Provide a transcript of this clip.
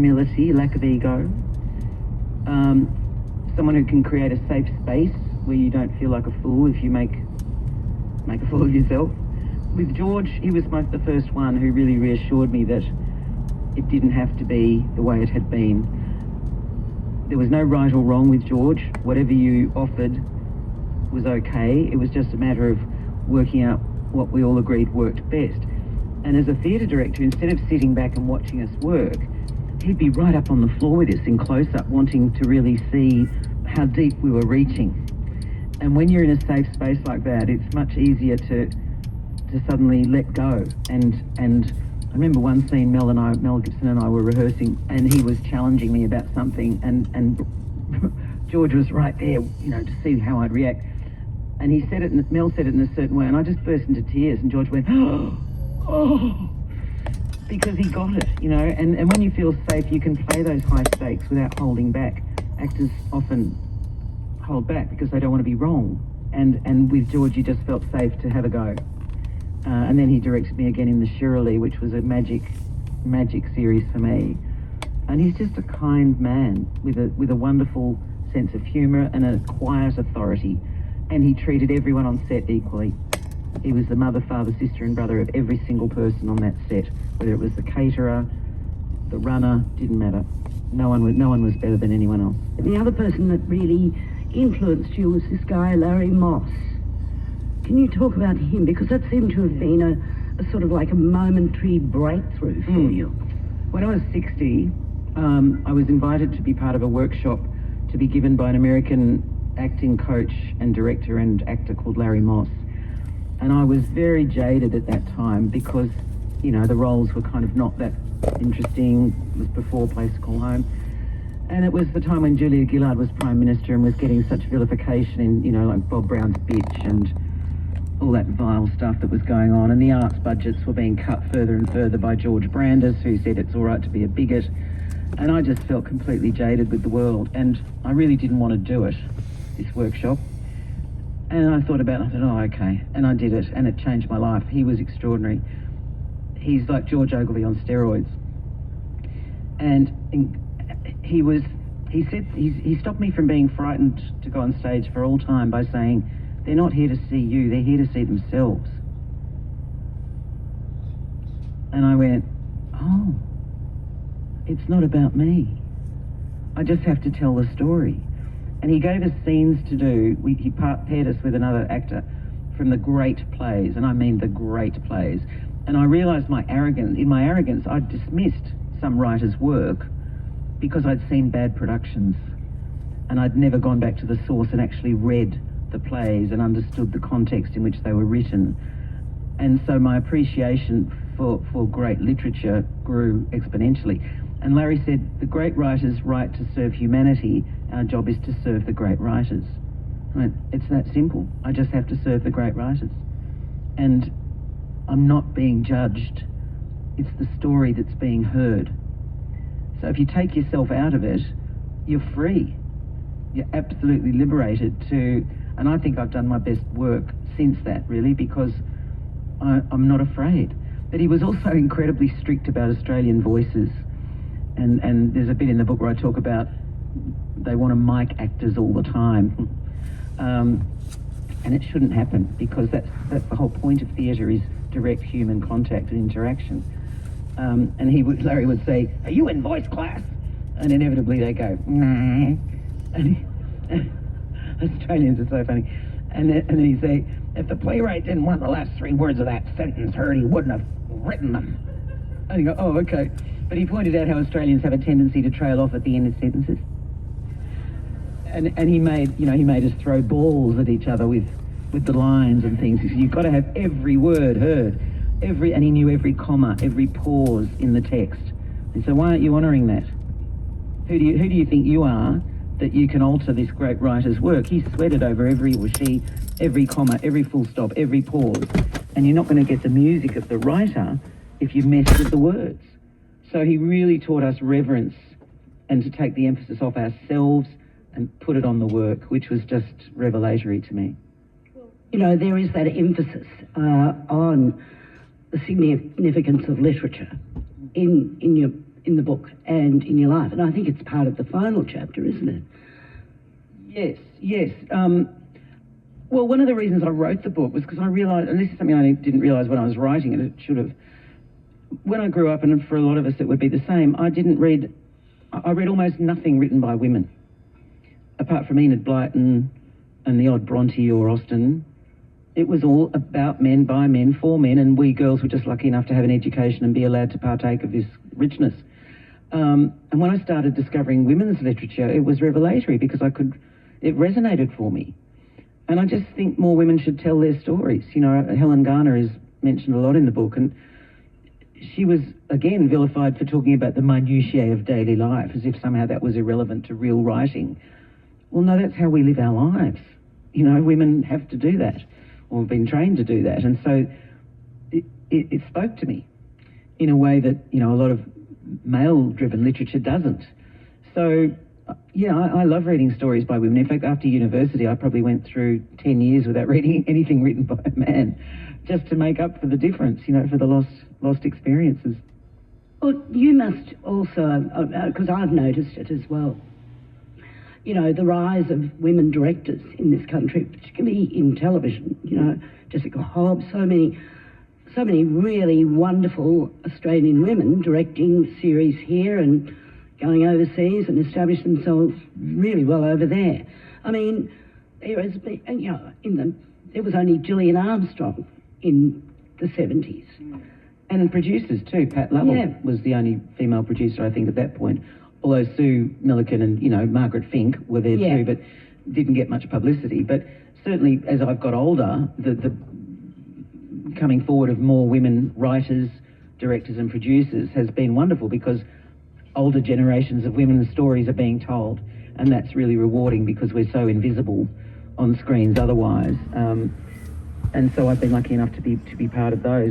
humility, lack of ego, someone who can create a safe space where you don't feel like a fool if you make a fool of yourself. With George, he was the first one who really reassured me that it didn't have to be the way it had been. There was no right or wrong with George. Whatever you offered was okay. It was just a matter of working out what we all agreed worked best. And as a theatre director, instead of sitting back and watching us work, he'd be right up on the floor with us in close-up, wanting to really see how deep we were reaching. And when you're in a safe space like that, it's much easier to suddenly let go. And I remember one scene Mel Gibson and I were rehearsing, and he was challenging me about something, and George was right there, to see how I'd react. And he said it, and Mel said it in a certain way, and I just burst into tears, and George went, oh, because he got it, and when you feel safe, you can play those high stakes without holding back. Actors often hold back because they don't want to be wrong, and with George, you just felt safe to have a go. And then he directed me again in The Shirley, which was a magic series for me. And he's just a kind man with a wonderful sense of humour and a quiet authority. And he treated everyone on set equally. He was the mother, father, sister and brother of every single person on that set, whether it was the caterer, the runner, didn't matter. No one was better than anyone else. The other person that really influenced you was this guy, Larry Moss. Can you talk about him? Because that seemed to have been a sort of like a momentary breakthrough for you. When I was 60, I was invited to be part of a workshop to be given by an American acting coach and director and actor called Larry Moss. And I was very jaded at that time because, the roles were kind of not that interesting. It was before Place to Call Home. And it was the time when Julia Gillard was Prime Minister and was getting such vilification in, like Bob Brown's Bitch and all that vile stuff that was going on. And the arts budgets were being cut further and further by George Brandis, who said it's all right to be a bigot. And I just felt completely jaded with the world. And I really didn't want to do it, this workshop. And I thought about it, I thought, oh, okay. And I did it, and it changed my life. He was extraordinary. He's like George Ogilvy on steroids. And he stopped me from being frightened to go on stage for all time by saying, they're not here to see you, they're here to see themselves. And I went, oh, it's not about me. I just have to tell the story. And he gave us scenes to do. He paired us with another actor from the great plays, and I mean the great plays. And I realised in my arrogance, I'd dismissed some writers' work because I'd seen bad productions. And I'd never gone back to the source and actually read the plays and understood the context in which they were written. And so my appreciation for great literature grew exponentially. And Larry said, the great writers write to serve humanity. Our job is to serve the great writers. I went, it's that simple. I just have to serve the great writers. And I'm not being judged. It's the story that's being heard. So if you take yourself out of it, you're free. You're absolutely liberated to, and I think I've done my best work since that, really, because I'm not afraid. But he was also incredibly strict about Australian voices. And there's a bit in the book where I talk about they want to mic actors all the time. And it shouldn't happen, because that's the whole point of theatre, is direct human contact and interaction. And Larry would say, are you in voice class? And inevitably they go, nah. Australians are so funny. And then he'd say, if the playwright didn't want the last 3 words of that sentence heard, he wouldn't have written them. And you go, oh, okay. But he pointed out how Australians have a tendency to trail off at the end of sentences. And he made us throw balls at each other with the lines and things. He said, you've got to have every word heard, and he knew every comma, every pause in the text. And so why aren't you honouring that? Who do you think you are that you can alter this great writer's work? He sweated over every comma, every full stop, every pause. And you're not going to get the music of the writer if you mess with the words. So he really taught us reverence and to take the emphasis off ourselves and put it on the work, which was just revelatory to me. There is that emphasis on the significance of literature in in the book and in your life. And I think it's part of the final chapter, isn't it? Yes. Well, one of the reasons I wrote the book was because I realised, and this is something I didn't realise when I was writing it, it should have. When I grew up, and for a lot of us it would be the same, I read almost nothing written by women. Apart from Enid Blyton and the odd Bronte or Austen, it was all about men, by men, for men, and we girls were just lucky enough to have an education and be allowed to partake of this richness. And when I started discovering women's literature, it was revelatory because it resonated for me. And I just think more women should tell their stories. You know, Helen Garner is mentioned a lot in the book, and she was, again, vilified for talking about the minutiae of daily life, as if somehow that was irrelevant to real writing. Well, no, that's how we live our lives. You know, women have to do that, or have been trained to do that. And so it spoke to me in a way that, you know, a lot of male-driven literature doesn't. So, yeah, I love reading stories by women. In fact, after university, I probably went through 10 years without reading anything written by a man, just to make up for the difference, you know, for the lost experiences. Well, you must also, because I've noticed it as well, you know, the rise of women directors in this country, particularly in television, you know, Jessica Hobbs, so many really wonderful Australian women directing series here and going overseas and establish themselves really well over there. I mean, there has been, you know, there was only Gillian Armstrong in the 70s. And producers too. Pat Lovell was the only female producer, I think, at that point. Although Sue Milliken and, you know, Margaret Fink were there too, but didn't get much publicity. But certainly, as I've got older, the coming forward of more women writers, directors and producers has been wonderful, because older generations of women's stories are being told, and that's really rewarding because we're so invisible on screens otherwise. And so I've been lucky enough to be part of those.